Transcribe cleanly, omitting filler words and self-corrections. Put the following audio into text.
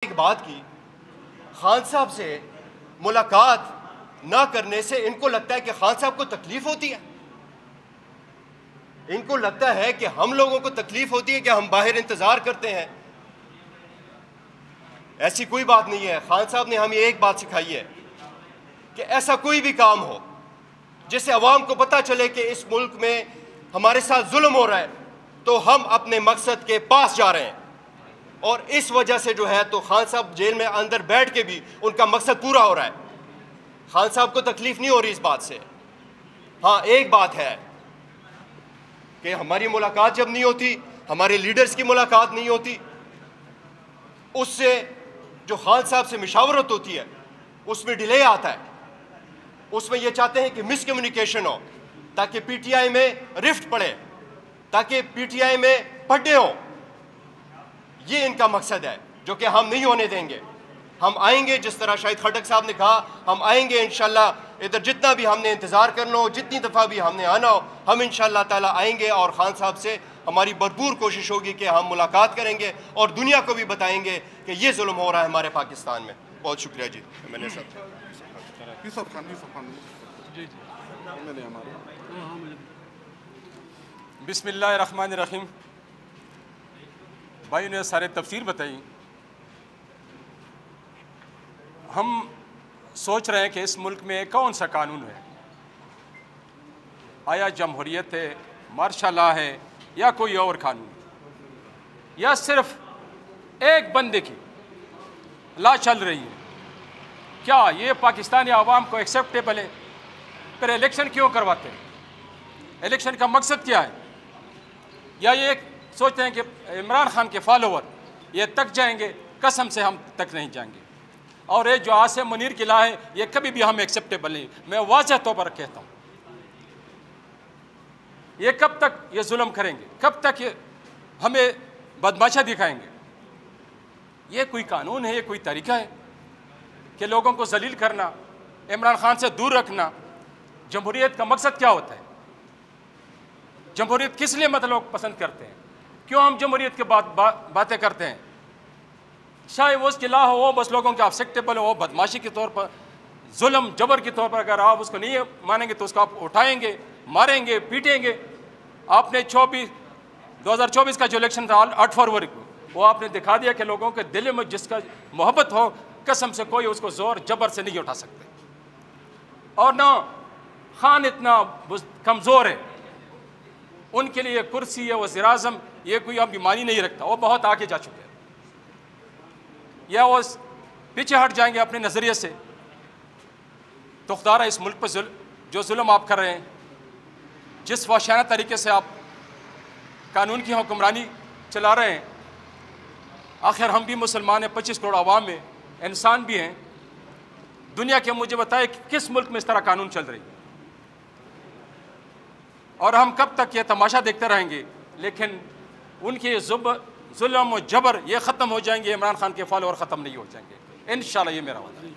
एक बात की, खान साहब से मुलाकात ना करने से इनको लगता है कि खान साहब को तकलीफ होती है। इनको लगता है कि हम लोगों को तकलीफ होती है कि हम बाहर इंतजार करते हैं। ऐसी कोई बात नहीं है। खान साहब ने हमें एक बात सिखाई है कि ऐसा कोई भी काम हो जिससे अवाम को पता चले कि इस मुल्क में हमारे साथ जुल्म हो रहा है, तो हम अपने मकसद के पास जा रहे हैं। और इस वजह से जो है, तो खान साहब जेल में अंदर बैठ के भी उनका मकसद पूरा हो रहा है। खान साहब को तकलीफ नहीं हो रही इस बात से। हाँ, एक बात है कि हमारी मुलाकात जब नहीं होती, हमारे लीडर्स की मुलाकात नहीं होती, उससे जो खान साहब से मुशावरत होती है उसमें डिले आता है। उसमें ये चाहते हैं कि मिसकम्युनिकेशन हो, ताकि पीटीआई में रिफ्ट पड़े, ताकि पीटीआई में पड्डे हो। ये इनका मकसद है, जो कि हम नहीं होने देंगे। हम आएंगे, जिस तरह शाहिद खटक साहब ने कहा, हम आएंगे इंशाल्लाह। इधर जितना भी हमने इंतज़ार करना हो, जितनी दफ़ा भी हमने आना हो, हम इंशाल्लाह ताला आएंगे और खान साहब से हमारी भरपूर कोशिश होगी कि हम मुलाकात करेंगे और दुनिया को भी बताएंगे कि ये जुल्म हो रहा है हमारे पाकिस्तान में। बहुत शुक्रिया जी। मैंने बिस्मिल्लाहिर्रहमानिर्रहीम। भाई ने सारे तफसीर बताई। हम सोच रहे हैं कि इस मुल्क में कौन सा कानून है, आया जमहूरियत है, मार्शल लॉ है, या कोई और कानून, या सिर्फ एक बंदे की लॉ चल रही है। क्या ये पाकिस्तानी आवाम को एक्सेप्टेबल है? फिर इलेक्शन क्यों करवाते हैं? इलेक्शन का मकसद क्या है? या ये सोचते हैं कि इमरान खान के फॉलोवर ये तक जाएंगे? कसम से हम तक नहीं जाएंगे। और ये जो आसिम मुनीर की लॉ है, ये कभी भी हम एक्सेप्टेबल नहीं। मैं वाज़ह तौर पर कहता हूँ, ये कब तक ये जुल्म करेंगे? कब तक ये हमें बदमाशा दिखाएंगे? ये कोई कानून है? ये कोई तरीका है कि लोगों को जलील करना, इमरान खान से दूर रखना? जमहूरियत का मकसद क्या होता है? जमहूरियत किस लिए मतलब लोग पसंद करते हैं? क्यों हम जमहूरियत के बातें करते हैं? चाहे वो उसकी लॉ हो, वो बस लोगों के एक्सेप्टेबल हो, बदमाशी के तौर पर, जुल्म जबर के तौर पर अगर आप उसको नहीं मानेंगे तो उसको आप उठाएंगे, मारेंगे, पीटेंगे। आपने 2024 का जो इलेक्शन था 8 फरवरी को, वो आपने दिखा दिया कि लोगों के दिल में जिसका मोहब्बत हो, कसम से कोई उसको जोर जबर से नहीं उठा सकते। और ना खान इतना कमज़ोर है, उनके लिए कुर्सी या वज़ीर आज़म ये कोई अब बीमारी नहीं रखता। वो बहुत आगे जा चुके हैं, या वो पीछे हट जाएंगे अपने नज़रिए से। तो खुदारा इस मुल्क पर जो जुल्म आप कर रहे हैं, जिस वहशाना तरीके से आप कानून की हुक्मरानी चला रहे हैं, आखिर हम भी मुसलमान हैं, 25 करोड़ आवाम में इंसान भी हैं। दुनिया के मुझे बताए कि किस मुल्क में इस तरह कानून चल रही है? और हम कब तक ये तमाशा देखते रहेंगे? लेकिन उनके जुल्म और जबर ये ख़त्म हो जाएंगे, इमरान खान के फॉलोअर ख़त्म नहीं हो जाएंगे इंशाल्लाह। ये मेरा वादा है।